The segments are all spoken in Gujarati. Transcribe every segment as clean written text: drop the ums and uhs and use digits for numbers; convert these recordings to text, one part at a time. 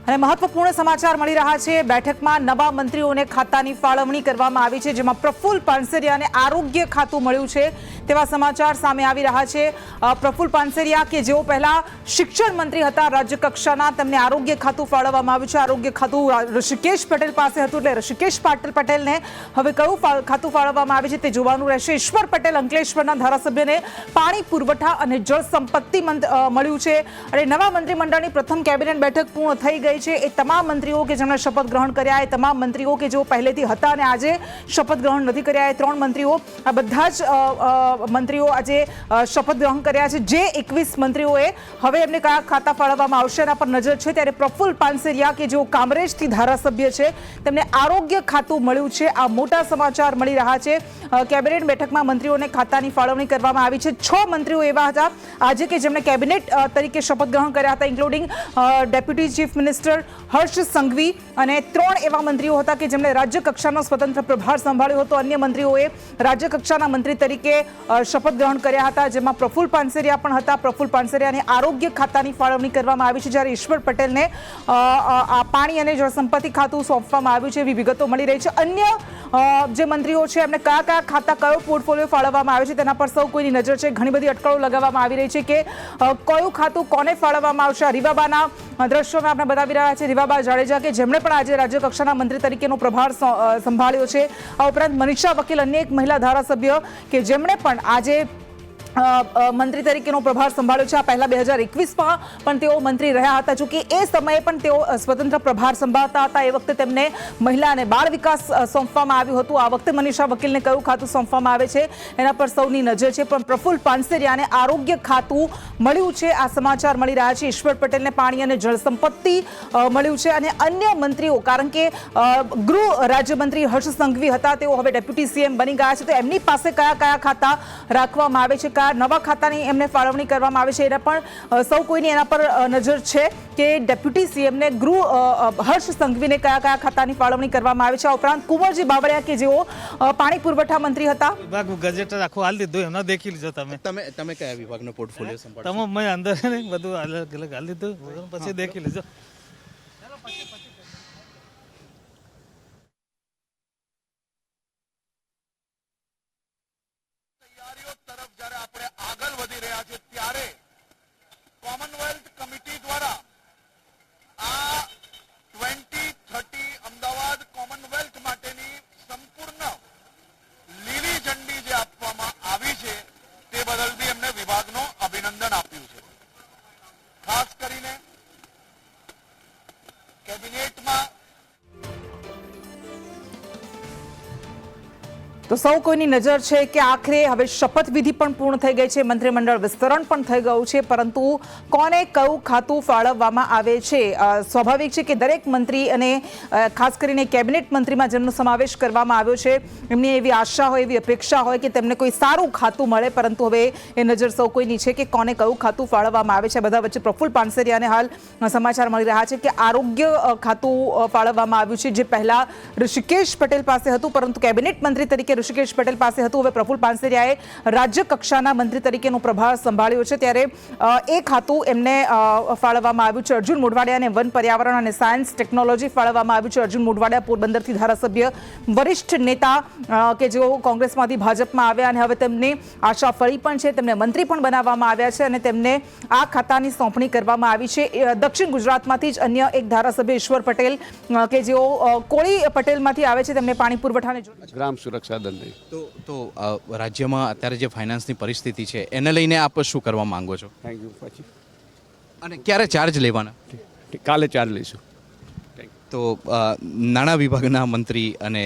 અને મહત્વપૂર્ણ સમાચાર મળી રહ્યા છે। બેઠકમાં નવા મંત્રીઓને ખાતાની ફાળવણી કરવામાં આવી છે, જેમાં પ્રફુલ્લ પાનસેરિયાને આરોગ્ય ખાતું મળ્યું છે તેવા સમાચાર સામે આવી રહ્યા છે। પ્રફુલ્લ પાનસેરિયા કે જેઓ પહેલા શિક્ષણ મંત્રી હતા રાજ્ય કક્ષાના, તેમને આરોગ્ય ખાતું ફાળવવામાં આવ્યું છે। આરોગ્ય ખાતું ઋષિકેશ પટેલ પાસે હતું, એટલે ઋષિકેશ પટેલને હવે કયું ખાતું ફાળવવામાં આવે છે તે જોવાનું રહેશે। ઈશ્વર પટેલ અંકલેશ્વરના ધારાસભ્યને પાણી પુરવઠા અને જળ સંપત્તિ મળ્યું છે અને નવા મંત્રીમંડળની પ્રથમ કેબિનેટ બેઠક પૂર્ણ થઈ ગઈ છે। એ તમામ મંત્રીઓ કે જેમણે શપથ ગ્રહણ કર્યા, એ તમામ મંત્રીઓ કે જેઓ પહેલેથી હતા અને આજે શપથ ગ્રહણ નથી કર્યા, એ 3 મંત્રીઓ, આ બધા જ મંત્રીઓ આજે શપથ ગ્રહણ કર્યા છે। જે 21 મંત્રીઓએ હવે એમને કયા ખાતા ફાળવવામાં આવશે એના પર નજર છે, ત્યારે પ્રફુલ્લ પાનસેરિયા કે જેઓ કામરેજથી ધારાસભ્ય છે તેમને આરોગ્ય ખાતું મળ્યું છે। આ મોટા સમાચાર મળી રહ્યા છે। કેબિનેટ બેઠકમાં મંત્રીઓને ખાતાની ફાળવણી કરવામાં આવી છે। 6 મંત્રીઓ એવા હતા આજે કે જેમણે કેબિનેટ તરીકે શપથ ગ્રહણ કર્યા હતા, including deputy chief minister Harsh Sanghavi, અને 3 એવા મંત્રીઓ હતા કે જેમણે રાજ્ય કક્ષાનો સ્વતંત્ર પ્રભાર સંભાળ્યો હતો। અન્ય મંત્રીઓએ રાજ્ય કક્ષાના મંત્રી તરીકે શપથ ગ્રહણ કર્યા હતા, જેમાં પ્રફુલ્લ પાનસેરિયા પણ હતા। પ્રફુલ્લ પાનસેરિયાને આરોગ્ય ખાતાની ફાળવણી કરવામાં આવી છે, જ્યારે ઈશ્વર પટેલને પાણી અને જળ સંપત્તિ ખાતું સોંપવામાં આવ્યું છે, એવી વિગતો મળી રહી છે। અન્ય જે મંત્રીઓ છે એમને કયા કયા ખાતા, કયો પોર્ટફોલિયો ફાળવવામાં આવે છે તેના પર સૌ કોઈની નજર છે। ઘણી બધી અટકળો લગાવવામાં આવી રહી છે કે કયું ખાતું કોને ફાળવવામાં આવશે। રીવાબાના દ્રશ્યોમાં આપણે બતાવી રહ્યા છે, રીવાબા જાડેજા કે જેમણે પણ આજે રાજ્ય કક્ષાના મંત્રી તરીકેનો પ્રભાર સંભાળ્યો છે। આ ઉપરાંત મનીષા વકીલ, અન્ય એક મહિલા ધારાસભ્ય કે જેમણે પણ આજે મંત્રી તરીકેનો પ્રભાર સંભાળ્યો છે। આ પહેલા 2021માં પણ તેઓ મંત્રી રહ્યા હતા, જોકે એ સમયે પણ તેઓ સ્વતંત્ર પ્રભાર સંભાળતા હતા। એ વખતે તેમને મહિલા અને બાળ વિકાસ સોંપવામાં આવ્યું હતું। આ વખતે મનીષા વકીલને કયું ખાતું સોંપવામાં આવે છે એના પર સૌની નજર છે, પણ પ્રફુલ્લ પાનસેરિયાને આરોગ્ય ખાતું મળ્યું છે, આ સમાચાર મળી રહ્યા છે। ઈશ્વર પટેલને પાણી અને જળ સંપત્તિ મળ્યું છે, અને અન્ય મંત્રીઓ, કારણ કે ગૃહ રાજ્યમંત્રી હર્ષ સંઘવી હતા, તેઓ હવે ડેપ્યુટી સીએમ બની ગયા છે, તો એમની પાસે કયા કયા ખાતા રાખવામાં આવે છે, નવા ખાતાની એમને ફાળવણી કરવામાં આવે છે, એના પણ સૌ કોઈની એના પર નજર છે કે ડેપ્યુટી સીએમને હર્ષ સંઘવીને કયા કયા ખાતાની ફાળવણી કરવામાં આવે છે। આ ઉપરાંત કુંવરજી બાવળિયા કે જેઓ પાણી પુરવઠા મંત્રી હતા, વિભાગ ગજેટર આખું હાલ દીધું, એમને દેખી લીધો તમે કયા વિભાગનો પોર્ટફોલિયો સંભાળો? તમે મેં અંદર બધું અલગ અલગ હાલ દીધું, પછી દેખી લીધો। કોમનવેલ્થ કમિટી દ્વારા આ 2030 અમદાવાદ કોમનવેલ્થ માટેની સંપૂર્ણ લીલી ઝંડી જે આપવામાં આવી છે તે બદલ બી એમને વિભાગનો અભિનંદન આપ્યું છે। ખાસ કરીને કેબિનેટમાં તો સૌ કોઈની નજર છે કે આખરે હવે શપથવિધિ પણ પૂર્ણ થઈ ગઈ છે, મંત્રીમંડળ વિસ્તરણ પણ થઈ ગયું છે, પરંતુ કોને કયું ખાતું ફાળવવામાં આવે છે? સ્વાભાવિક છે કે દરેક મંત્રી અને ખાસ કરીને કેબિનેટ મંત્રીમાં જેમનો સમાવેશ કરવામાં આવ્યો છે એમની એવી આશા હોય, એવી અપેક્ષા હોય કે તેમને કોઈ સારું ખાતું મળે, પરંતુ હવે એ નજર સૌ કોઈની છે કે કોને કયું ખાતું ફાળવવામાં આવે છે। બધા વચ્ચે પ્રફુલ્લ પાનસેરિયાને હાલ સમાચાર મળી રહ્યા છે કે આરોગ્ય ખાતું ફાળવવામાં આવ્યું છે, જે પહેલા ઋષિકેશ પટેલ પાસે હતું, પરંતુ કેબિનેટ મંત્રી તરીકે ઋષિકેશ પટેલ પાસે હતું, હવે પ્રફુલ્લ પાનસેરિયાએ રાજ્ય કક્ષાના મંત્રી તરીકેનો પ્રભાર સંભાળ્યો છે, ત્યારે એ ખાતું એમને ફાળવવામાં આવ્યું છે। અર્જુન મોઢવાડિયાને વન, પર્યાવરણ અને સાયન્સ ટેકનોલોજી ફાળવવામાં આવ્યું છે। અર્જુન મોઢવાડિયા પોરબંદરથી ધારાસભ્ય, વરિષ્ઠ નેતા કે જેઓ કોંગ્રેસમાંથી ભાજપમાં આવ્યા અને હવે તેમની આશા ફળી પણ છે, તેમને મંત્રી પણ બનાવવામાં આવ્યા છે અને તેમને આ ખાતાની સોંપણી કરવામાં આવી છે। દક્ષિણ ગુજરાતમાંથી જ અન્ય એક ધારાસભ્ય ઈશ્વર પટેલ કે જેઓ કોળી પટેલમાંથી આવે છે, તેમને પાણી પુરવઠાને ગ્રામ સુરક્ષા તો રાજ્યમાં અત્યારે જે ફાઇનાન્સની પરિસ્થિતિ છે એને લઈને આપ શું કરવા માંગો છો? Thank you. પછી અને ક્યારે ચાર્જ લેવાના? કાલે ચાર્જ લઈશું। તો નાણાં વિભાગના મંત્રી અને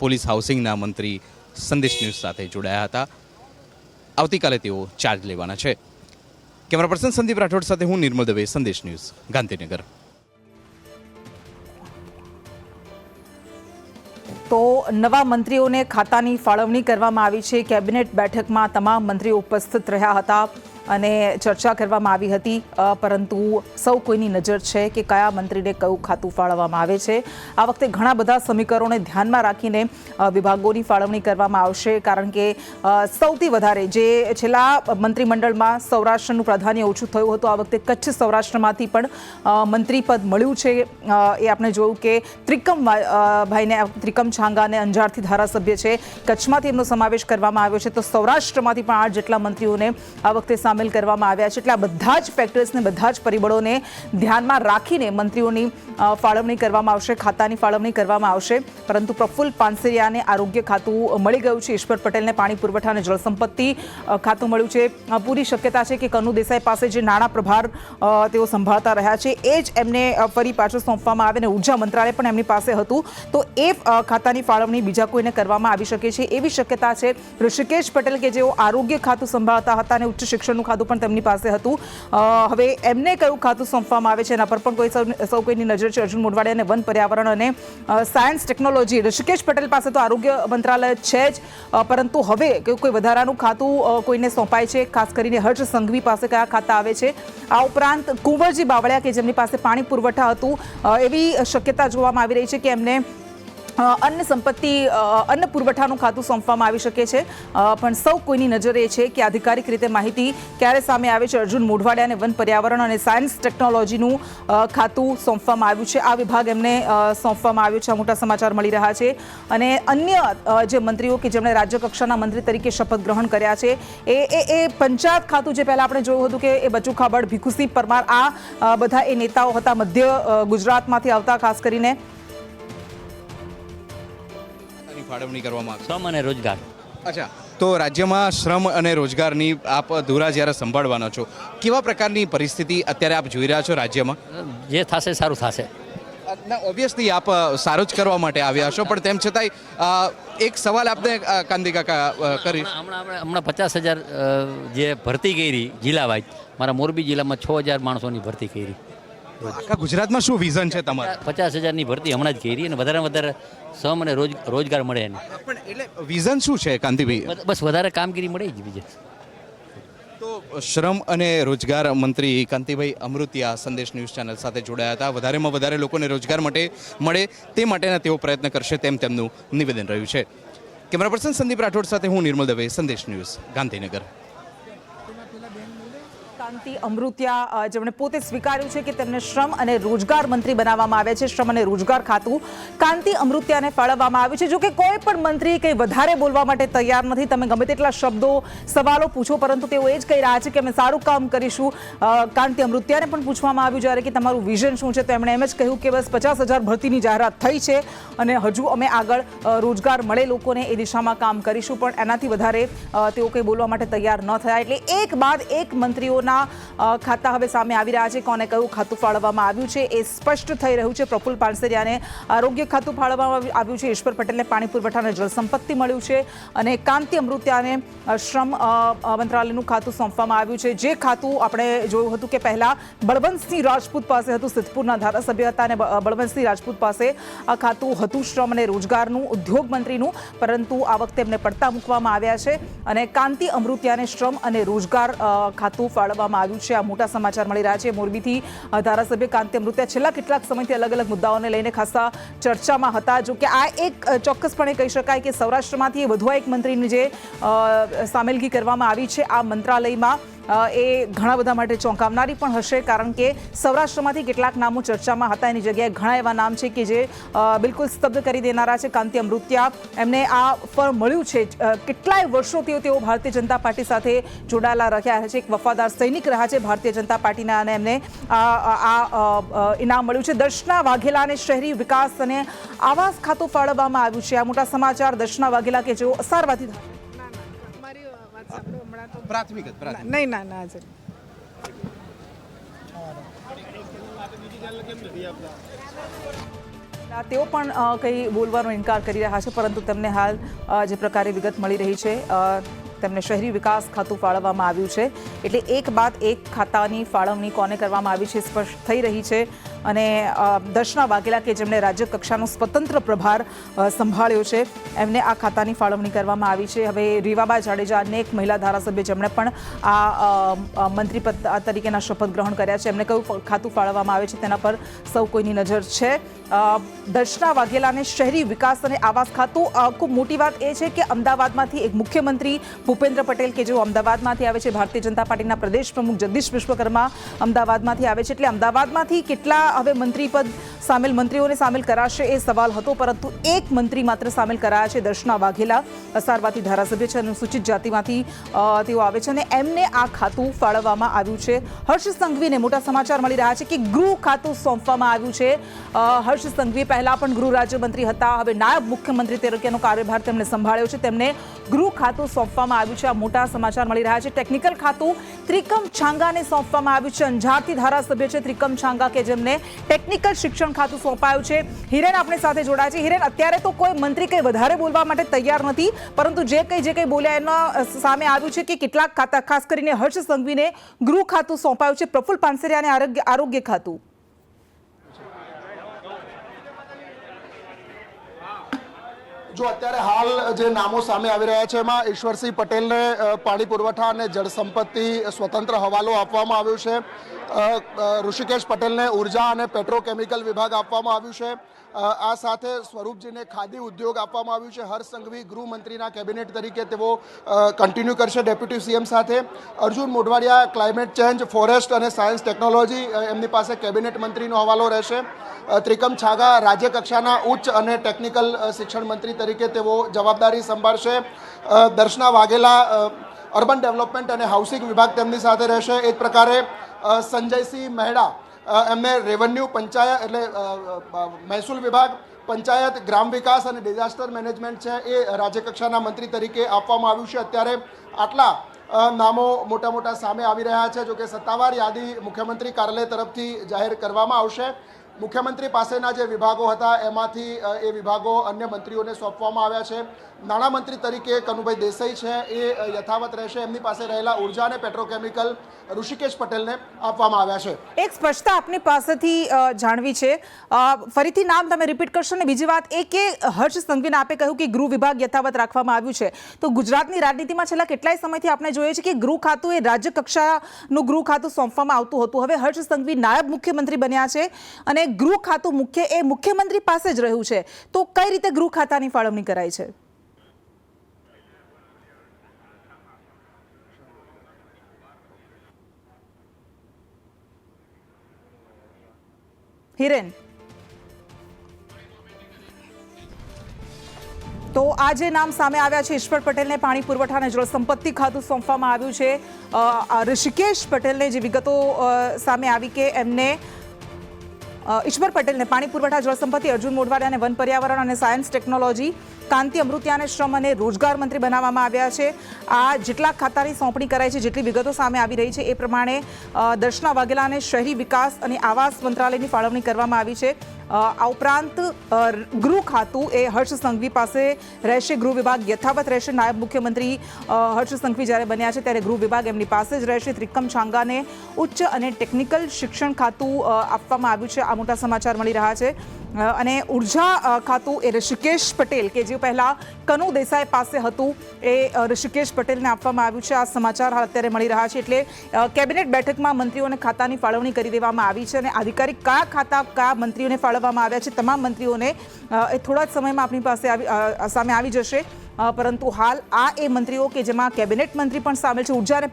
પોલીસ હાઉસિંગના મંત્રી સંદેશ ન્યૂઝ સાથે જોડાયા હતા। આવતીકાલે તેઓ ચાર્જ લેવાના છે। કેમેરા પર્સન સંદીપ રાઠોડ સાથે હું નિર્મલ દવે, સંદેશ ન્યૂઝ, ગાંધીનગર। તો નવા મંત્રીઓને ખાતાની ફાળવણી કરવામાં આવી છે। કેબિનેટ બેઠકમાં તમામ મંત્રીઓ ઉપસ્થિત રહ્યા હતા। અને ચર્ચા કરવામાં આવી હતી, પરંતુ સૌ કોઈની નજર છે કે કયા મંત્રીને કયું ખાતું ફાળવવામાં આવે છે. આ વખતે ઘણા બધા સમીકરણોને ધ્યાનમાં રાખીને વિભાગોની ફાળવણી કરવામાં આવશે, કારણ કે સૌથી વધારે જે છેલ્લા મંત્રીમંડળમાં સૌરાષ્ટ્રનું પ્રાધાન્ય ઓછું થયું હતું, આ વખતે કચ્છ સૌરાષ્ટ્રમાંથી પણ મંત્રીપદ મળ્યું છે. એ આપણે જોયું કે ત્રિકમ છાંગાને અંજારથી ધારાસભ્ય છે, કચ્છમાંથી એમનો સમાવેશ કરવામાં આવ્યો છે, તો સૌરાષ્ટ્રમાંથી પણ 8 જેટલા મંત્રીઓને આ વખતે સામેલ કરવામાં આવ્યા છે. એટલે આ બધા જ ફેક્ટર્સને, બધા જ પરિબળોને ધ્યાનમાં રાખીને મંત્રીઓની ફાળવણી કરવામાં આવશે, ખાતાની ફાળવણી કરવામાં આવશે. પરંતુ પ્રફુલ્લ પાનસેરિયાને આરોગ્ય ખાતું મળી ગયું છે, ઈશ્વર પટેલને પાણી પુરવઠા અને જળસંપત્તિ ખાતું મળ્યું છે. પૂરી શક્યતા છે કે કનુ દેસાઈ પાસે જે નાણાં પ્રભાર તેઓ સંભાળતા રહ્યા છે એ જ એમને ફરી પાછું સોંપવામાં આવે, અને ઉર્જા મંત્રાલય પણ એમની પાસે હતું, તો એ ખાતાની ફાળવણી બીજા કોઈને કરવામાં આવી શકે છે એવી શક્યતા છે. ઋષિકેશ પટેલ કે જેઓ આરોગ્ય ખાતું સંભાળતા હતા અને ઉચ્ચ શિક્ષણનું ખાતું પણ તેમની પાસે હતું, હવે એમને કયું ખાતું સોંપવામાં આવે છે એના પર પણ સૌ કોઈની નજર છે. અર્જુન મોઢવાડિયા અને વન, પર્યાવરણ અને સાયન્સ ટેકનોલોજી, ઋષિકેશ પટેલ પાસે તો આરોગ્ય મંત્રાલય છે જ, પરંતુ હવે કોઈ વધારાનું ખાતું કોઈને સોંપાય છે, ખાસ કરીને હર્ષ સંઘવી પાસે કયા ખાતા આવે છે. આ ઉપરાંત કુંવરજી બાવળિયા કે જેમની પાસે પાણી પુરવઠા હતું, એવી શક્યતા જોવામાં આવી રહી છે કે એમને અન્ન પુરવઠાનું ખાતું સોંપવામાં આવી શકે છે. પણ સૌ કોઈની નજર એ છે કે આધિકારિક રીતે માહિતી ક્યારે સામે આવે છે. અર્જુન મોઢવાડિયાને વન, પર્યાવરણ અને સાયન્સ ટેકનોલોજીનું ખાતું સોંપવામાં આવ્યું છે, આ વિભાગ એમને સોંપવામાં આવ્યું છે, આ મોટા સમાચાર મળી રહ્યા છે. અને અન્ય જે મંત્રીઓ કે જેમણે રાજ્ય કક્ષાના મંત્રી તરીકે શપથ ગ્રહણ કર્યા છે, એ પંચાયત ખાતું જે પહેલાં આપણે જોયું હતું કે એ બચુ ખાબડ, ભીખુસિંહ પરમાર, આ બધા એ નેતાઓ હતા મધ્ય ગુજરાતમાંથી આવતા, ખાસ કરીને ફાળવણી કરવામાં શ્રમ અને રોજગાર. અચ્છા, તો રાજ્યમાં શ્રમ અને રોજગારની આપ ધુરા જ્યારે સંભાળવાના છો, કેવા પ્રકારની પરિસ્થિતિ અત્યારે આપ જોઈ રહ્યા છો રાજ્યમાં? જે થશે સારું થશે. ના, ઓબ્વિયસલી આપ સારું જ કરવા માટે આવ્યા છો, પણ તેમ છતાંય એક સવાલ આપને કાંતિ કાકા કરીશ. હમણાં 50,000 જે ભરતી કરી જિલ્લા વાઇઝ, મારા મોરબી જિલ્લામાં 6,000 માણસોની ભરતી કરી. આખા ગુજરાતમાં શું વિઝન છે તમારું? 50,000ની ભરતી હમણાં જ કરી, અને વધારે વધારે શ્રમ અને રોજગાર મળે એને. પણ એટલે વિઝન શું છે કાંતિભાઈ? બસ વધારે કામગીરી મળે જ બીજે. તો શ્રમ અને રોજગાર મંત્રી કાંતિભાઈ અમૃતિયા સંદેશ ન્યૂઝ ચેનલ સાથે જોડાયા હતા. વધારેમાં વધારે લોકોને રોજગાર માટે મળે તે માટેના તેઓ પ્રયત્ન કરશે તેમ તેમનું નિવેદન રહ્યું છે. કેમેરા પર્સન સંદીપ રાઠોડ સાથે હું નિર્મલ દવે, સંદેશ ન્યૂઝ, ગાંધીનગર. કાંતિ અમૃતિયા જેમણે પોતે સ્વીકાર્યું છે કે તેમને શ્રમ અને રોજગાર મંત્રી બનાવવામાં આવ્યા છે, શ્રમ અને રોજગાર ખાતું કાંતિ અમૃતિયાને ફાળવવામાં આવ્યું છે. જો કે કોઈ પણ મંત્રી કંઈ વધારે બોલવા માટે તૈયાર નથી. તમે ગમે તેટલા શબ્દો, સવાલો પૂછો, પરંતુ તેઓ એ જ કહી રહ્યા છે કે અમે સારું કામ કરીશું. કાંતિ અમૃતિયાને પણ પૂછવામાં આવ્યું જ્યારે કે તમારું વિઝન શું છે, તો એમણે એમ જ કહ્યું કે બસ 50,000 ભરતીની જાહેરાત થઈ છે અને હજુ અમે આગળ રોજગાર મળે લોકોને એ દિશામાં કામ કરીશું, પણ એનાથી વધારે તેઓ કંઈ બોલવા માટે તૈયાર ન થયા. એટલે એક બાદ એક મંત્રીઓના ખાતા હવે સામે આવી રહ્યા છે. કોને કયું ખાતું ફાળવવામાં આવ્યું છે એ સ્પષ્ટ થઈ રહ્યું છે. પ્રફુલ્લ પાનસેરિયાને આરોગ્ય ખાતું ફાળવવામાં આવ્યું છે, ઈશ્વર પટેલને પાણી પુરવઠા અને જળસંપત્તિ મળ્યું છે, અને કાંતિ અમૃતિયાને શ્રમ મંત્રાલયનું ખાતું સોંપવામાં આવ્યું છે. જે ખાતું આપણે જોયું હતું કે પહેલા બળવંતસિંહ રાજપૂત પાસે હતું, સિદ્ધપુરના ધારાસભ્ય હતા, અને બળવંતસિંહ રાજપૂત પાસે આ ખાતું હતું શ્રમ અને રોજગારનું, ઉદ્યોગ મંત્રીનું, પરંતુ આ વખતે એમને પડતા મૂકવામાં આવ્યા છે અને કાંતિ અમૃતિયાને શ્રમ અને રોજગાર ખાતું ફાળવવામાં આવ્યું છે. આ મોટા સમાચાર મળી રહ્યા છે. મોરબીથી ધારાસભ્ય કાંતિ અમૃતિયા છેલ્લા કેટલાક સમયથી અલગ અલગ મુદ્દાઓને લઈને ખાસા ચર્ચામાં હતા. જો કે આ એક ચોક્કસપણે કહી શકાય કે સૌરાષ્ટ્રમાંથી વધુ એક મંત્રીની જે સામેલગી કરવામાં આવી છે આ મંત્રાલયમાં, એ ઘણા બધા માટે ચોંકાવનારી પણ હશે, કારણ કે સૌરાષ્ટ્રમાંથી કેટલાક નામો ચર્ચામાં હતા, એની જગ્યાએ ઘણા એવા નામ છે કે જે બિલકુલ સ્તબ્ધ કરી દેનારા છે. કાંતિ અમૃતિયા, એમને આ ફળ મળ્યું છે. કેટલાય વર્ષોથી તેઓ ભારતીય જનતા પાર્ટી સાથે જોડાયેલા રહ્યા છે, એક વફાદાર સૈનિક રહ્યા છે ભારતીય જનતા પાર્ટીના, અને એમને આ ઇનામ મળ્યું છે. દર્શના વાઘેલાને શહેરી વિકાસ અને આવાસ ખાતું ફાળવવામાં આવ્યું છે. આ મોટા સમાચાર. દર્શના વાઘેલા કે જેઓ અસારવાથી પ્રાથમિક નહીં ના તેઓ પણ કંઈ બોલવાનો ઇનકાર કરી રહ્યા છે, પરંતુ તેમને હાલ જે પ્રકારે વિગત મળી રહી છે, તેમને શહેરી વિકાસ ખાતું ફાળવવામાં આવ્યું છે. એટલે એક બાદ એક ખાતાની ફાળવણી કોને કરવામાં આવી છે સ્પષ્ટ થઈ રહી છે. અને દર્શના વાઘેલા કે જેમણે રાજ્ય કક્ષાનો સ્વતંત્ર પ્રભાર સંભાળ્યો છે એમને આ ખાતાની ફાળવણી કરવામાં આવી છે. હવે રીવાબા જાડેજા અનેક મહિલા ધારાસભ્ય જેમણે પણ આ મંત્રી પદ તરીકેના શપથ ગ્રહણ કર્યા છે એમને કયું ખાતું ફાળવવામાં આવે છે તેના પર સૌ કોઈની નજર છે. દર્શના વાઘેલાને શહેરી વિકાસ અને આવાસ ખાતું. ખૂબ મોટી વાત એ છે કે અમદાવાદમાંથી એક મુખ્યમંત્રી ભૂપેન્દ્ર પટેલ કે જેઓ અમદાવાદમાંથી આવે છે, ભારતીય જનતા પાર્ટીના પ્રદેશ પ્રમુખ જગદીશ વિશ્વકર્મા અમદાવાદમાંથી આવે છે, એટલે અમદાવાદમાંથી કેટલા હવે મંત્રી પદ સામેલ મંત્રીઓને સામેલ કરાશે એ સવાલ હતો, પરંતુ એક મંત્રી માત્ર સામેલ કરાયા છે. દર્શના વાઘેલા અસારવાથી ધારાસભ્ય છે, અનુસૂચિત જાતિમાંથી તેઓ આવે છે અને એમને આ ખાતું ફાળવવામાં આવ્યું છે. હર્ષ સંઘવીને મોટા સમાચાર મળી રહ્યા છે કે ગૃહ ખાતું સોંપવામાં આવ્યું છે. હર્ષ સંઘવી પહેલા પણ ગૃહ રાજ્યમંત્રી હતા, હવે નાયબ મુખ્યમંત્રી તરીકેનો કાર્યભાર તેમણે સંભાળ્યો છે. તેમને ગૃહ ખાતું સોંપવામાં આવ્યું છે. આ મોટા સમાચાર મળી રહ્યા છે. ટેકનિકલ ખાતું ત્રિકમ છાંગાને સોંપવામાં આવ્યું છે. અંજારથી ધારાસભ્ય છે ત્રિકમ છાંગા કે જેમને ટેકનિકલ શિક્ષણ ખાતું સોંપાયું છે. હિરેન આપણી સાથે જોડાય છે. હિરેન, અત્યારે તો કોઈ મંત્રી કંઈ વધારે બોલવા માટે તૈયાર નથી, પરંતુ જે કંઈ બોલ્યા એના સામે આવ્યું છે કે કેટલાક ખાતા, ખાસ કરીને હર્ષ સંઘવીને ગૃહ ખાતું સોંપાયું છે, પ્રફુલ્લ પાનસેરિયાને આરોગ્ય ખાતું. જો અત્યારે હાલ જે નામો સામે આવી રહ્યા છે એમાં ઈશ્વરસિંહ પટેલને પાણી પુરવઠા અને જળ સંપત્તિ સ્વતંત્ર હવાલો આપવામાં આવ્યો છે. ઋષિકેશ પટેલને ઉર્જા અને પેટ્રોકેમિકલ વિભાગ આપવામાં આવ્યું છે. આ સાથે સ્વરૂપજીને ખાદી ઉદ્યોગ આપવામાં આવ્યું છે. હર્ષ સંઘવી ગૃહમંત્રીના કેબિનેટ તરીકે તેઓ કન્ટિન્યુ કરશે ડેપ્યુટી સીએમ સાથે. Arjun Modhwadia climate change, forest અને સાયન્સ ટેકનોલોજી, એમની પાસે કેબિનેટ મંત્રીનો હવાલો રહેશે. ત્રિકમ છાગા રાજ્ય કક્ષાના ઉચ્ચ અને ટેકનિકલ શિક્ષણ મંત્રી તરીકે તેઓ જવાબદારી સંભાળશે. દર્શના વાઘેલા અર્બન ડેવલપમેન્ટ અને હાઉસિંગ વિભાગ તેમની સાથે રહેશે. એ જ પ્રકારે સંજયસિંહ મહેડા એમને રેવન્યુ, પંચાયત એટલે મહેસૂલ વિભાગ, પંચાયત, ગ્રામ વિકાસ અને ડિઝાસ્ટર મેનેજમેન્ટ છે એ રાજ્યકક્ષાના મંત્રી તરીકે આપવામાં આવ્યું છે. અત્યારે આટલા નામો મોટા સામે આવી રહ્યા છે. જોકે સત્તાવાર યાદી મુખ્યમંત્રી કાર્યાલય તરફથી જાહેર કરવામાં આવશે. મુખ્યમંત્રી પાસેના જે વિભાગો હતા એમાંથી એ વિભાગો અન્ય મંત્રીઓને સોંપવામાં આવ્યા છે. નાણામંત્રી તરીકે કનુભાઈ દેસાઈ છે એ યથાવત રહેશે. એમની પાસે રહેલા ઉર્જા અને પેટ્રોકેમિકલ ઋષિકેશ પટેલને આપવામાં આવ્યા છે. એક સ્પષ્ટતા આપની પાસેથી જાણવી છે, ફરીથી નામ તમે રિપીટ કરશો. ને બીજી વાત એ કે હર્ષ સંઘવીને આપે કહ્યું કે ગૃહ વિભાગ યથાવત રાખવામાં આવ્યું છે, તો ગુજરાતની રાજનીતિમાં છેલ્લા કેટલાય સમયથી આપણે જોઈએ છે કે ગૃહ ખાતું એ રાજ્ય કક્ષાનું ગૃહ ખાતું સોંપવામાં આવતું હતું. હવે હર્ષ સંઘવી નાયબ મુખ્યમંત્રી બન્યા છે અને ગૃહ ખાતું મુખ્યમંત્રી પાસે જ રહ્યું છે, તો કઈ રીતે ગૃહ ખાતાની ફાળવણી કરાય છે? હિરેન, તો આ જે નામ સામે આવ્યા છે, ઈશ્વર પટેલને પાણી પુરવઠા અને જળ સંપત્તિ ખાતું સોંપવામાં આવ્યું છે. ઋષિકેશ પટેલને જે વિગતો સામે આવી કે એમને ઈશ્વર પટેલને પાણી પુરવઠા જળ સંપત્તિ, અર્જુન મોઢવાડિયાને વન પર્યાવરણ અને સાયન્સ ટેકનોલોજી, કાંતિ અમૃતિયાને શ્રમ અને રોજગાર મંત્રી બનાવવામાં આવ્યા છે. આ જેટલા ખાતાની સોંપણી કરાઈ છે, જેટલી વિગતો સામે આવી રહી છે એ પ્રમાણે દર્શના વાઘેલાને શહેરી વિકાસ અને આવાસ મંત્રાલયની ફાળવણી કરવામાં આવી છે. આ ઉપરાંત ગૃહ ખાતું એ હર્ષ સંઘવી પાસે રહેશે. ગૃહ વિભાગ યથાવત રહેશે. નાયબ મુખ્યમંત્રી હર્ષ સંઘવી જ્યારે બન્યા છે ત્યારે ગૃહ વિભાગ એમની પાસે જ રહેશે. ત્રિકમ છાંગાને ઉચ્ચ અને ટેકનિકલ શિક્ષણ ખાતું આપવામાં આવ્યું છે. આ મોટા સમાચાર મળી રહ્યા છે. અને ઉર્જા ખાતું એ ઋષિકેશ પટેલ કે જે પહેલા કનુ દેસાઈ પાસે હતું એ ઋષિકેશ પટેલને આપવામાં આવ્યું છે. આ સમાચાર હાલ અત્યારે મળી રહ્યા છે. એટલે કેબિનેટ બેઠકમાં મંત્રીઓને ખાતાની ફાળવણી કરી દેવામાં આવી છે અને આધિકારિક કયા ખાતા કયા મંત્રીઓને ફાળવવામાં આવ્યા છે તમામ મંત્રીઓને એ થોડા જ સમયમાં આપણી પાસે સામે આવી જશે. પરંતુ હાલ આ એ મંત્રીઓ કે જેમાં કેબિનેટ મંત્રી પણ સામેલ છે. ઉર્જા અને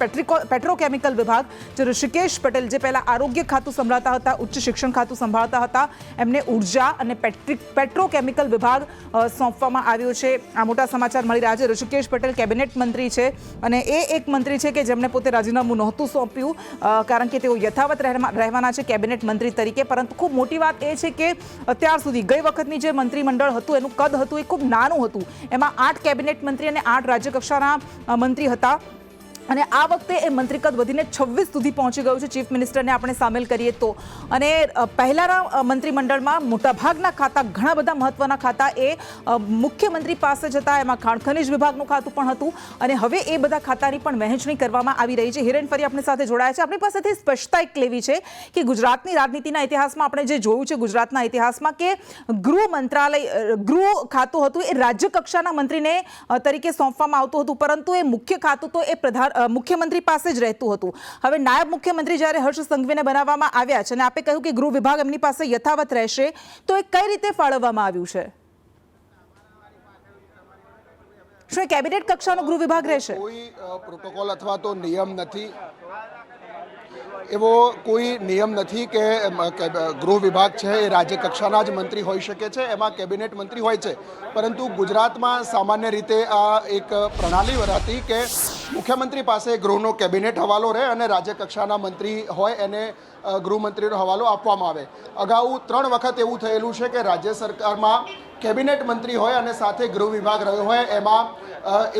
પેટ્રોકેમિકલ વિભાગ, જે ઋષિકેશ પટેલ જે પહેલા આરોગ્ય ખાતું સંભાળતા હતા, ઉચ્ચ શિક્ષણ ખાતું સંભાળતા હતા, એમને ઉર્જા અને પેટ્રોકેમિકલ વિભાગ સોંપવામાં આવ્યો છે. આ મોટા સમાચાર મળી રહ્યા છે. ઋષિકેશ પટેલ કેબિનેટ મંત્રી છે અને એ એક મંત્રી છે કે જેમને પોતે રાજીનામું નહોતું સોંપ્યું કારણ કે તેઓ યથાવત રહેવાના છે કેબિનેટ મંત્રી તરીકે. પરંતુ ખૂબ મોટી વાત એ છે કે અત્યાર સુધી ગઈ વખતની જે મંત્રીમંડળ હતું એનું કદ હતું એ ખૂબ નાનું હતું. એમાં 8 કેબિનેટ મંત્રી અને 8 રાજ્ય કક્ષાના મંત્રી હતા. અને આ વખતે એ મંત્રી કદ વધીને 26 સુધી પહોંચી ગયું છે ચીફ મિનિસ્ટરને આપણે સામેલ કરીએ તો. અને પહેલાના મંત્રીમંડળમાં મોટાભાગના ખાતા, ઘણા બધા મહત્વના ખાતા એ મુખ્યમંત્રી પાસે જ હતા. એમાં ખાણ ખનીજ વિભાગનું ખાતું પણ હતું અને હવે એ બધા ખાતાની પણ વહેંચણી કરવામાં આવી રહી છે. હિરેન ફરી આપણી સાથે જોડાયા છે. આપણી પાસેથી સ્પષ્ટતા એક લેવી છે કે ગુજરાતની રાજનીતિના ઇતિહાસમાં આપણે જે જોયું છે ગુજરાતના ઇતિહાસમાં કે ગૃહ મંત્રાલય, ગૃહ ખાતું હતું એ રાજ્ય કક્ષાના મંત્રીને તરીકે સોંપવામાં આવતું હતું, પરંતુ એ મુખ્ય ખાતું તો એ મુખ્યમંત્રી પાસે જ રહેતું હતું. હવે નાયબ મુખ્યમંત્રી જ્યારે હર્ષ સંઘવીને બનાવવામાં આવ્યા છે અને આપે કહ્યું કે ગૃહ વિભાગ એમની પાસે યથાવત રહેશે, તો એ કઈ રીતે ફાળવવામાં આવ્યું છે? શું એ કેબિનેટ કક્ષાનો ગૃહ વિભાગ રહેશે? કોઈ પ્રોટોકોલ અથવા તો નિયમ નથી, એવો કોઈ નિયમ નથી કે ગૃહ વિભાગ છે એ રાજ્ય કક્ષાના જ મંત્રી હોઈ શકે છે, એમાં કેબિનેટ મંત્રી હોય છે. પરંતુ ગુજરાતમાં સામાન્ય રીતે આ એક પ્રણાલી હતી કે મુખ્યમંત્રી પાસે ગૃહનો કેબિનેટ હવાલો રહે અને રાજ્ય કક્ષાના મંત્રી હોય એને ગૃહમંત્રીનો હવાલો આપવામાં આવે. અગાઉ 3 વખત એવું થયેલું છે કે રાજ્ય સરકારમાં કેબિનેટ મંત્રી હોય અને સાથે ગૃહ વિભાગ રહ્યો હોય. એમાં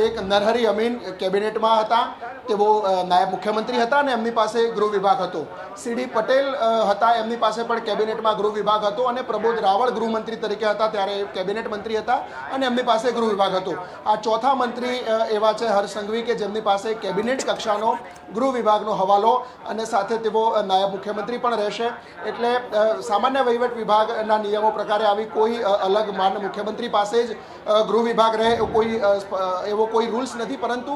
એક નરહરી અમીન કેબિનેટમાં હતા, તેઓ નાયબ મુખ્યમંત્રી હતા અને એમની પાસે ગૃહ વિભાગ હતો. સીડી પટેલ હતા, એમની પાસે પણ કેબિનેટમાં ગૃહ વિભાગ હતો અને પ્રબોધ રાવળ ગૃહમંત્રી તરીકે હતા ત્યારે કેબિનેટ મંત્રી હતા અને એમની પાસે ગૃહ વિભાગ હતો. આ ચોથા મંત્રી એવા છે હર્ષ સંઘવી કે જેમની પાસે કેબિનેટ કક્ષાનો ગૃહ વિભાગનો હવાલો અને સાથે તેઓ નાયબ મુખ્યમંત્રી પણ રહેશે. એટલે સામાન્ય વહીવટ વિભાગના નિયમો પ્રકારે આવી કોઈ અલગ માન મુખ્યમંત્રી પાસે જ ગૃહ વિભાગ રહે એવો કોઈ રૂલ્સ નથી. પરંતુ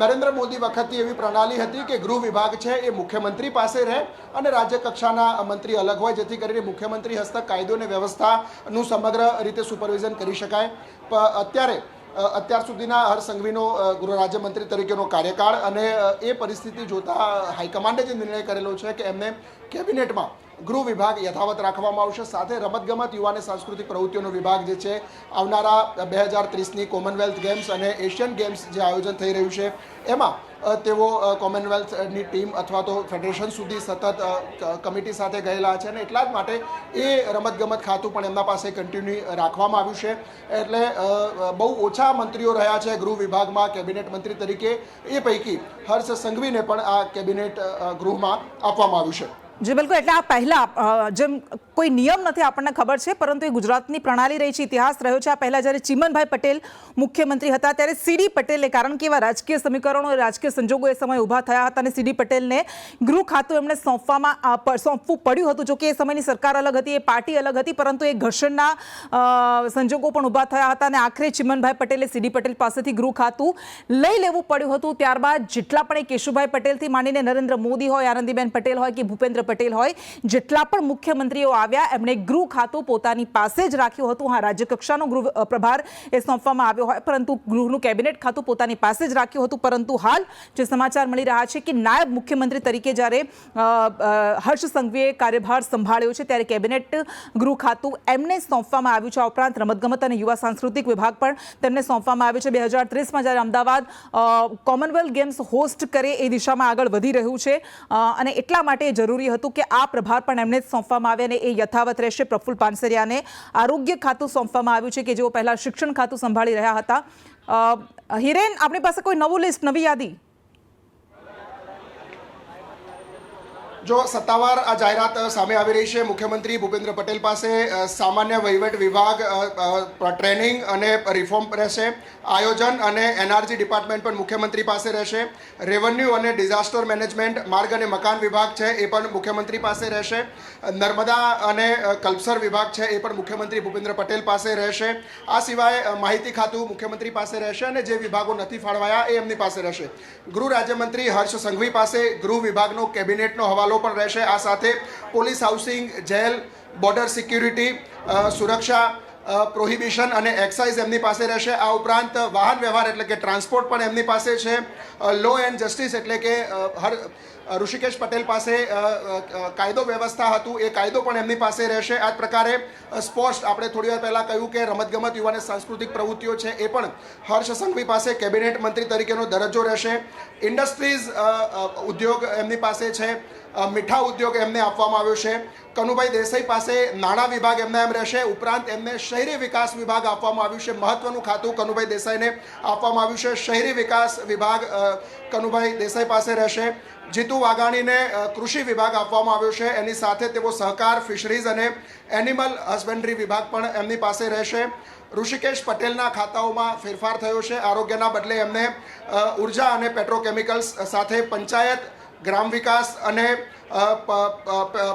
નરેન્દ્ર મોદી વખતથી એવી પ્રણાલી હતી કે ગૃહ વિભાગ છે એ મુખ્યમંત્રી પાસે રહે અને રાજ્ય કક્ષાના મંત્રી અલગ હોય, જેથી કરીને મુખ્યમંત્રી હસ્તક કાયદો અને વ્યવસ્થાનું સમગ્ર રીતે સુપરવિઝન કરી શકાય. અત્યાર સુધીના હર્ષ સંઘવીનો ગૃહ રાજ્યમંત્રી તરીકેનો કાર્યકાળ અને એ પરિસ્થિતિ જોતા હાઈકમાન્ડે જે નિર્ણય કરેલો છે કે એમને કેબિનેટમાં ગૃહ વિભાગ યથાવત રાખવામાં આવશે. સાથે રમતગમત, યુવા અને સાંસ્કૃતિક પ્રવૃત્તિઓનો વિભાગ જે છે આવનારા 2030ની કોમનવેલ્થ ગેમ્સ અને એશિયન ગેમ્સ જે આયોજન થઈ રહ્યું છે એમાં તેઓ કોમનવેલ્થની ટીમ અથવા તો ફેડરેશન સુધી સતત કમિટી સાથે ગયેલા છે અને એટલા જ માટે એ રમતગમત ખાતું પણ એમના પાસે કન્ટિન્યુ રાખવામાં આવ્યું છે. એટલે બહુ ઓછા મંત્રીઓ રહ્યા છે ગૃહ વિભાગમાં કેબિનેટ મંત્રી તરીકે. એ પૈકી હર્ષ સંઘવીને પણ આ કેબિનેટ ગૃહમાં આપવામાં આવ્યું છે. જી બિલકુલ. એટલે આ પહેલા જેમ કોઈ નિયમ નથી આપણને ખબર છે, પરંતુ એ ગુજરાતની પ્રણાલી રહી છે, ઇતિહાસ રહ્યો છે. આ પહેલા જ્યારે ચીમનભાઈ પટેલ મુખ્યમંત્રી હતા ત્યારે સીડી પટેલે, કારણ કે એવા રાજકીય સમીકરણો, રાજકીય સંજોગો એ સમયે ઊભા થયા હતા અને સીડી પટેલને ગૃહ ખાતું એમણે સોંપવું પડ્યું હતું. જોકે એ સમયની સરકાર અલગ હતી, એ પાર્ટી અલગ હતી, પરંતુ એ ઘર્ષણના સંજોગો પણ ઊભા થયા હતા અને આખરે ચીમનભાઈ પટેલે સીડી પટેલ પાસેથી ગૃહ ખાતું લઈ લેવું પડ્યું હતું. ત્યારબાદ જેટલા પણ એ કેશુભાઈ પટેલથી માંડીને નરેન્દ્ર મોદી હોય, આનંદીબેન પટેલ હોય કે ભૂપેન્દ્ર પટેલ હોય, જેટલા પણ મુખ્યમંત્રીઓ આવ્યા એમણે ગૃહ ખાતું પોતાની પાસે જ રાખ્યું હતું. હા, રાજ્ય કક્ષાનો ગૃહ પ્રભાર એ સોંપવામાં આવ્યો હોય, પરંતુ ગૃહનું કેબિનેટ ખાતું પોતાની પાસે જ રાખ્યું હતું. પરંતુ હાલ જે સમાચાર મળી રહ્યા છે કે નાયબ મુખ્યમંત્રી તરીકે જ્યારે હર્ષ સંઘવીએ કાર્યભાર સંભાળ્યો છે ત્યારે કેબિનેટ ગૃહ ખાતું એમને સોંપવામાં આવ્યું છે. આ ઉપરાંત રમતગમત અને યુવા સાંસ્કૃતિક વિભાગ પણ તેમને સોંપવામાં આવ્યો છે. 2030માં જ્યારે અમદાવાદ કોમનવેલ્થ ગેમ્સ હોસ્ટ કરે એ દિશામાં આગળ વધી રહ્યું છે અને એટલા માટે જરૂરી હતું કે આ પ્રભાર પણ એમને જ સોંપવામાં આવે અને એ યથાવત રહેશે. પ્રફુલ્લ પાનસરિયાને આરોગ્ય ખાતું સોંપવામાં આવ્યું છે કે જેઓ પહેલા શિક્ષણ ખાતું સંભાળી રહ્યા હતા. હિરેન, આપણી પાસે કોઈ નવું લિસ્ટ, નવી યાદી? જો સત્તાવાર આ જાહેરાત સામે આવી રહી છે, મુખ્યમંત્રી ભૂપેન્દ્ર પટેલ પાસે સામાન્ય વહીવટ વિભાગ, ટ્રેનિંગ અને રિફોર્મ રહેશે. આયોજન અને એનઆરજી ડિપાર્ટમેન્ટ પણ મુખ્યમંત્રી પાસે રહેશે. રેવન્યુ અને ડિઝાસ્ટર મેનેજમેન્ટ, માર્ગ અને મકાન વિભાગ છે એ પણ મુખ્યમંત્રી પાસે રહેશે. નર્મદા અને કલ્પસર વિભાગ છે એ પણ મુખ્યમંત્રી ભૂપેન્દ્ર પટેલ પાસે રહેશે. આ સિવાય માહિતી ખાતું મુખ્યમંત્રી પાસે રહેશે અને જે વિભાગો નથી ફાળવાયા એ એમની પાસે રહેશે. ગૃહ રાજ્યમંત્રી હર્ષ સંઘવી પાસે ગૃહ વિભાગનો કેબિનેટનો હવાલો પણ રહેશે. આ સાથે police, housing, jail, border security, સુરક્ષા, પ્રોહિબિશન અને એક્સાઇઝ એમની પાસે રહેશે. આ ઉપરાંત વાહન વ્યવહાર એટલે કે ટ્રાન્સપોર્ટ પણ એમની પાસે છે. લો એન્ડ જસ્ટિસ એટલે કે ઋષિકેશ પટેલ પાસે કાયદો વ્યવસ્થા હતું એ કાયદો પણ એમની પાસે રહેશે. આ જ પ્રકારે સ્પોર્ટ્સ, આપણે થોડી વાર પહેલાં કહ્યું કે રમતગમત, યુવા અને સાંસ્કૃતિક પ્રવૃત્તિઓ છે એ પણ હર્ષ સંઘવી પાસે કેબિનેટ મંત્રી તરીકેનો દરજ્જો રહેશે. ઇન્ડસ્ટ્રીઝ ઉદ્યોગ એમની પાસે છે, મીઠા ઉદ્યોગ એમને આપવામાં આવ્યો છે. કનુભાઈ દેસાઈ પાસે નાણાં વિભાગ એમને એમ રહેશે. ઉપરાંત એમને શહેરી વિકાસ વિભાગ આપવામાં આવ્યું છે. મહત્વનું ખાતું કનુભાઈ દેસાઈને આપવામાં આવ્યું છે. શહેરી વિકાસ વિભાગ કનુભાઈ દેસાઈ પાસે રહેશે. જીતુ વાઘાણીને કૃષિ વિભાગ આપવામાં આવ્યો છે. એની સાથે તેઓ સહકાર, ફિશરીઝ અને એનિમલ હસબન્ડરી વિભાગ પણ એમની પાસે રહેશે. ઋષિકેશ પટેલના ખાતાઓમાં ફેરફાર થયો છે. આરોગ્યના બદલે એમને ઉર્જા અને પેટ્રોકેમિકલ્સ સાથે પંચાયત, ગ્રામ વિકાસ અને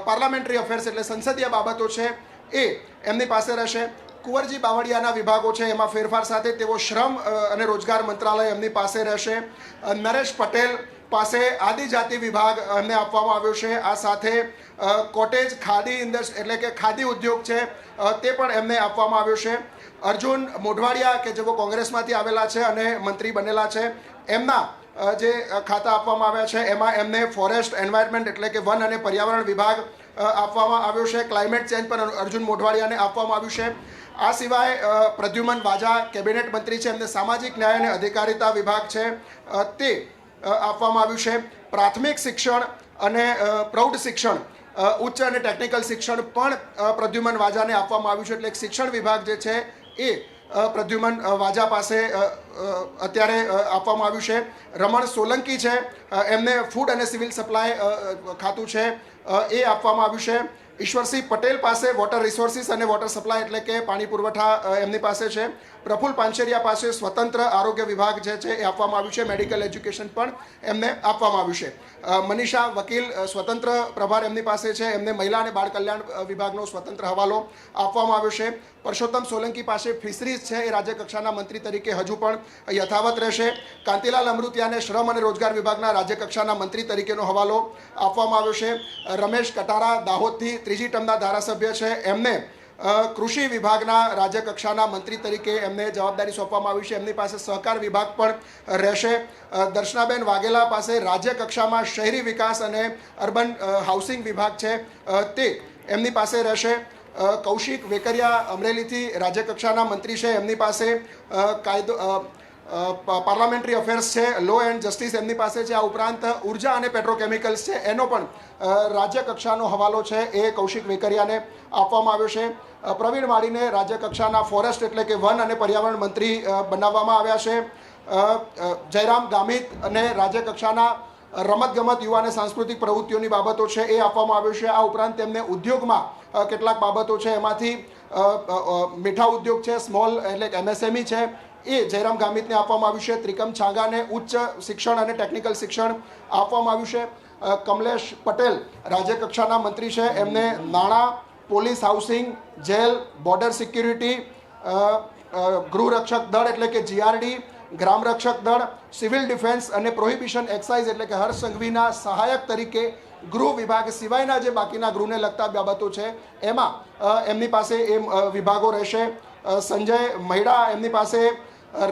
પાર્લામેન્ટરી અફેર્સ એટલે સંસદીય બાબતો છે એ એમની પાસે રહેશે. કુંવરજી બાવળિયાના વિભાગો છે એમાં ફેરફાર સાથે તેઓ શ્રમ અને રોજગાર મંત્રાલય એમની પાસે રહેશે. નરેશ પટેલ પાસે આદિજાતિ વિભાગ એમને આપવામાં આવ્યો છે. આ સાથે કોટેજ ખાદી ઇન્ડસ્ટ્રી એટલે કે ખાદી ઉદ્યોગ છે તે પણ એમને આપવામાં આવ્યો છે. અર્જુન મોઢવાડિયા કે જેઓ કોંગ્રેસમાંથી આવેલા છે અને મંત્રી બનેલા છે, એમના જે ખાતા આપવામાં આવ્યા છે એમાં એમને ફોરેસ્ટ, એન્વાયરમેન્ટ એટલે કે વન અને પર્યાવરણ વિભાગ આપવામાં આવ્યો છે. ક્લાઇમેટ ચેન્જ પણ અર્જુન મોઢવાડિયાને આપવામાં આવ્યું છે. આ સિવાય પ્રદ્યુમન વાજા કેબિનેટ મંત્રી છે, એમને સામાજિક ન્યાય અને અધિકારિતા વિભાગ છે તે આપવામાં આવ્યું છે. પ્રાથમિક શિક્ષણ અને પ્રૌઢ શિક્ષણ, ઉચ્ચ અને ટેકનિકલ શિક્ષણ પણ પ્રદ્યુમન વાજાને આપવામાં આવ્યું છે. એટલે શિક્ષણ વિભાગ જે છે એ પ્રદ્યુમન વાજા પાસે અત્યારે આપવામાં આવ્યું છે. રમણ સોલંકી છે, એમને ફૂડ અને સિવિલ સપ્લાય ખાતું છે એ આપવામાં આવ્યું છે. ઈશ્વરસિંહ પટેલ પાસે વોટર રિસોર્સિસ અને વોટર સપ્લાય એટલે કે પાણી પુરવઠા એમની પાસે છે. પ્રફુલ્લ પાનસેરિયા પાસે સ્વતંત્ર આરોગ્ય વિભાગ જે છે એ આપવામાં આવ્યું છે. મેડિકલ એજ્યુકેશન પણ એમને આપવામાં આવ્યું છે. મનીષા વકીલ સ્વતંત્ર પ્રભાર એમની પાસે છે, એમને મહિલા અને બાળ કલ્યાણ વિભાગનો સ્વતંત્ર હવાલો આપવામાં આવ્યો છે. પરસોત્તમ સોલંકી પાસે ફિશરીઝ છે એ રાજ્ય કક્ષાના મંત્રી તરીકે હજુ પણ યથાવત રહેશે. કાંતિલાલ અમૃતિયાને શ્રમ અને રોજગાર વિભાગના રાજ્ય કક્ષાના મંત્રી તરીકેનો હવાલો આપવામાં આવ્યો છે. રમેશ કટારા દાહોદથી ત્રીજી ટર્મના ધારાસભ્ય છે, એમને કૃષિ વિભાગના રાજ્ય કક્ષાના મંત્રી તરીકે એમને જવાબદારી સોંપવામાં આવી છે. એમની પાસે સહકાર વિભાગ પણ રહેશે. દર્શનાબેન વાઘેલા પાસે રાજ્ય કક્ષામાં શહેરી વિકાસ અને અર્બન હાઉસિંગ વિભાગ છે તે એમની પાસે રહેશે. કૌશિક વેકરિયા અમરેલીથી રાજ્ય કક્ષાના મંત્રી છે, એમની પાસે કાયદો, પાર્લામેન્ટરી અફેર્સ છે, લો એન્ડ જસ્ટિસ એમની પાસે છે. આ ઉપરાંત ઉર્જા અને પેટ્રોકેમિકલ્સ છે એનો પણ રાજ્ય કક્ષાનો હવાલો છે એ કૌશિક વેકરિયાને આપવામાં આવ્યો છે. પ્રવીણ વાળીને રાજ્ય કક્ષાના ફોરેસ્ટ એટલે કે વન અને પર્યાવરણ મંત્રી બનાવવામાં આવ્યા છે. જયરામ ગામિત અને રાજ્ય કક્ષાના રમતગમત, યુવા અને સાંસ્કૃતિક પ્રવૃત્તિઓની બાબતો છે એ આપવામાં આવ્યો છે. આ ઉપરાંત તેમને ઉદ્યોગમાં કેટલાક બાબતો છે એમાંથી મીઠા ઉદ્યોગ છે, સ્મોલ એટલે MSME છે એ જયરામ ગામિતને આપવામાં આવ્યું છે. ત્રિકમ છાંગાને ઉચ્ચ શિક્ષણ અને ટેકનિકલ શિક્ષણ આપવામાં આવ્યું છે. કમલેશ પટેલ રાજ્ય કક્ષાના મંત્રી છે, એમને નાણાં, police, housing, jail, border security, ગૃહરક્ષક દળ એટલે કે GRD, ગ્રામ રક્ષક દળ, સિવિલ ડિફેન્સ અને પ્રોહિબિશન એક્સાઇઝ એટલે કે હર્ષ સંઘવીના સહાયક તરીકે ગૃહ વિભાગ સિવાયના જે બાકીના ગૃહને લગતા બાબતો છે એમાં એમની પાસે એ વિભાગો રહેશે. સંજય મહિડા એમની પાસે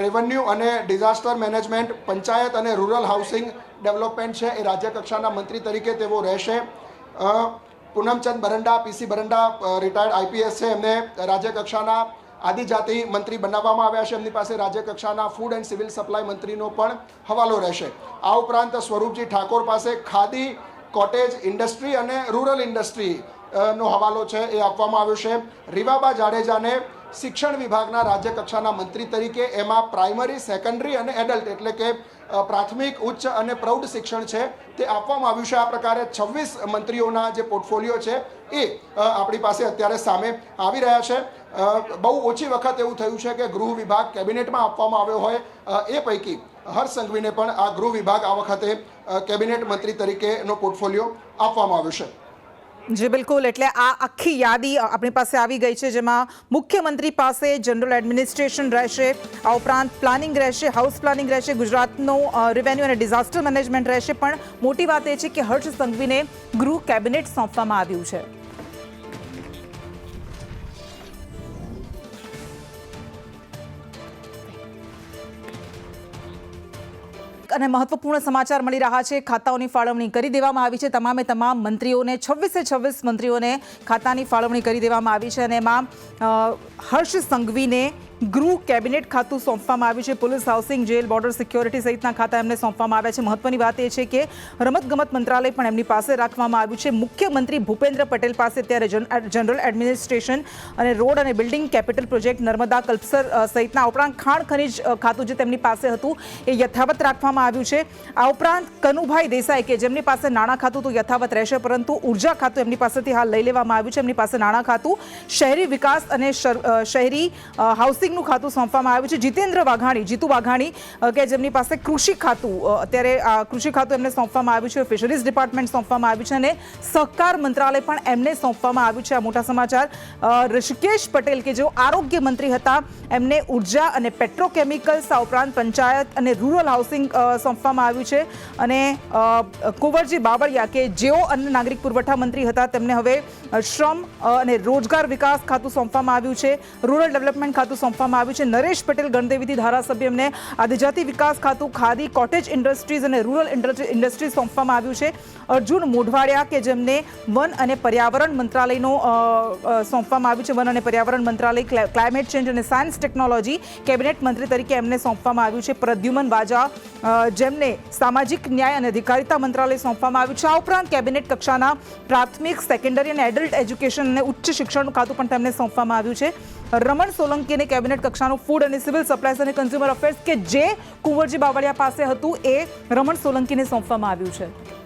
રેવન્યુ અને ડિઝાસ્ટર મેનેજમેન્ટ, પંચાયત અને રૂરલ હાઉસિંગ ડેવલપમેન્ટ છે એ રાજ્ય કક્ષાના મંત્રી તરીકે તેઓ રહેશે. Poonamchand Baranda, PC Baranda retired IPS છે, એમને રાજ્ય કક્ષાના આદિજાતિ મંત્રી બનાવવામાં આવ્યા છે. એમની પાસે રાજ્ય કક્ષાના ફૂડ એન્ડ સિવિલ સપ્લાય મંત્રીનો પણ હવાલો રહેશે. આ ઉપરાંત સ્વરૂપજી ઠાકોર પાસે ખાદી, કોટેજ ઇન્ડસ્ટ્રી અને રૂરલ ઇન્ડસ્ટ્રી નો હવાલો છે એ આપવામાં આવ્યો છે. રીવાબા જાડેજાને શિક્ષણ વિભાગના રાજ્ય કક્ષાના મંત્રી તરીકે એમાં પ્રાઇમરી, સેકન્ડરી અને એડલ્ટ એટલે કે પ્રાથમિક, ઉચ્ચ અને પ્રૌઢ શિક્ષણ છે તે આપવામાં આવ્યું છે. આ પ્રકારે 26 મંત્રીઓના જે પોર્ટફોલિયો છે એ આપણી પાસે અત્યારે સામે આવી રહ્યા છે. બહુ ઓછી વખત એવું થયું છે કે ગૃહ વિભાગ કેબિનેટમાં આપવામાં આવ્યો હોય. એ પૈકી હર્ષ સંઘવીને પણ આ ગૃહ વિભાગ આ વખતે કેબિનેટ મંત્રી તરીકેનો પોર્ટફોલિયો આપવામાં આવ્યો છે. જી બિલકુલ, એટલે આ આખી યાદી આપણી પાસે આવી ગઈ છે, જેમાં મુખ્યમંત્રી પાસે જનરલ એડમિનિસ્ટ્રેશન રહેશે, આ ઉપરાંત પ્લાનિંગ રહેશે, હાઉસ પ્લાનિંગ રહેશે, ગુજરાતનું રેવન્યુ અને ડિઝાસ્ટર મેનેજમેન્ટ રહેશે. પણ મોટી વાત એ છે કે હર્ષ સંઘવીને ગૃહ કેબિનેટ સોંપવામાં આવ્યું છે. એક અને મહત્વપૂર્ણ સમાચાર મળી રહ્યા છે. ખાતાઓની ફાળવણી કરી દેવામાં આવી છે. તમામે તમામ મંત્રીઓને 26 મંત્રીઓને ખાતાની ફાળવણી કરી દેવામાં આવી છે અને એમાં હર્ષ સંઘવીને ગૃહ કેબિનેટ ખાતું સોંપવામાં આવ્યું છે. Police, housing, jail, border security સહિતના ખાતા એમને સોંપવામાં આવ્યા છે. મહત્વની વાત એ છે કે રમતગમત મંત્રાલય પણ એમની પાસે રાખવામાં આવ્યું છે. મુખ્યમંત્રી ભૂપેન્દ્ર પટેલ પાસે અત્યારે જનરલ એડમિનિસ્ટ્રેશન અને રોડ અને building capital project, Narmada, Kalpasar સહિતના ઉપરાંત ખાણ ખનીજ ખાતું જે તેમની પાસે હતું એ યથાવત રાખવામાં આવ્યું છે. આ ઉપરાંત કનુભાઈ દેસાઈ કે જેમની પાસે નાણાં ખાતું તો યથાવત રહેશે, પરંતુ ઉર્જા ખાતું એમની પાસેથી હાલ લઈ લેવામાં આવ્યું છે. એમની પાસે નાણાં ખાતું, શહેરી વિકાસ અને શહેરી હાઉસિંગ નું ખાતું સોંપવામાં આવ્યું છે. જીતેન્દ્ર વાઘાણી, જીતુ વાઘાણી કે જેમની પાસે કૃષિ ખાતું, અત્યારે કૃષિ ખાતું એમને સોંપવામાં આવ્યું છે. ફિશરીઝ ડિપાર્ટમેન્ટ સોંપવામાં આવ્યું છે અને સહકાર મંત્રાલય પણ એમને સોંપવામાં આવ્યું છે. આ મોટા સમાચાર. ઋષિકેશ પટેલ કે જેઓ આરોગ્ય મંત્રી હતા એમને ઉર્જા અને પેટ્રોકેમિકલ્સ, આ ઉપરાંત પંચાયત અને રૂરલ હાઉસિંગ સોંપવામાં આવ્યું છે. અને કુંવરજી બાવળિયા કે જેઓ અન્ન નાગરિક પુરવઠા મંત્રી હતા તેમને હવે શ્રમ અને રોજગાર વિકાસ ખાતું સોંપવામાં આવ્યું છે. રૂરલ ડેવલપમેન્ટ ખાતું સોંપવામાં આવ્યું છે. નરેશ પટેલ ગણદેવીથી ધારાસભ્ય એમને આદિજાતિ વિકાસ ખાતું, ખાદી, કોટેજ ઇન્ડસ્ટ્રીઝ અને રૂરલ ઇન્ડસ્ટ્રીઝ સોંપવામાં આવ્યું છે. અર્જુન મોઢવાડિયા કે જેમને વન અને પર્યાવરણ મંત્રાલયનો સોંપવામાં આવ્યું છે. વન અને પર્યાવરણ મંત્રાલય, ક્લાઇમેટ ચેન્જ અને સાયન્સ ટેકનોલોજી કેબિનેટ મંત્રી તરીકે એમને સોંપવામાં આવ્યું છે. પ્રદ્યુમન વાજા જેમને સામાજિક ન્યાય અને અધિકારિતા મંત્રાલય સોંપવામાં આવ્યું છે. આ ઉપરાંત કેબિનેટ કક્ષાના પ્રાથમિક, સેકન્ડરી અને એડલ્ટ એજ્યુકેશન અને ઉચ્ચ શિક્ષણનું ખાતું પણ તેમને સોંપવામાં આવ્યું છે. રમણ સોલંકીને કેબિનેટ કક્ષાનું ફૂડ અને સિવિલ સપ્લાયઝ અને કન્ઝ્યુમર અફેર્સ કે જે કુંવરજી બાવળિયા પાસે હતું એ રમણ સોલંકીને સોંપવામાં આવ્યું છે.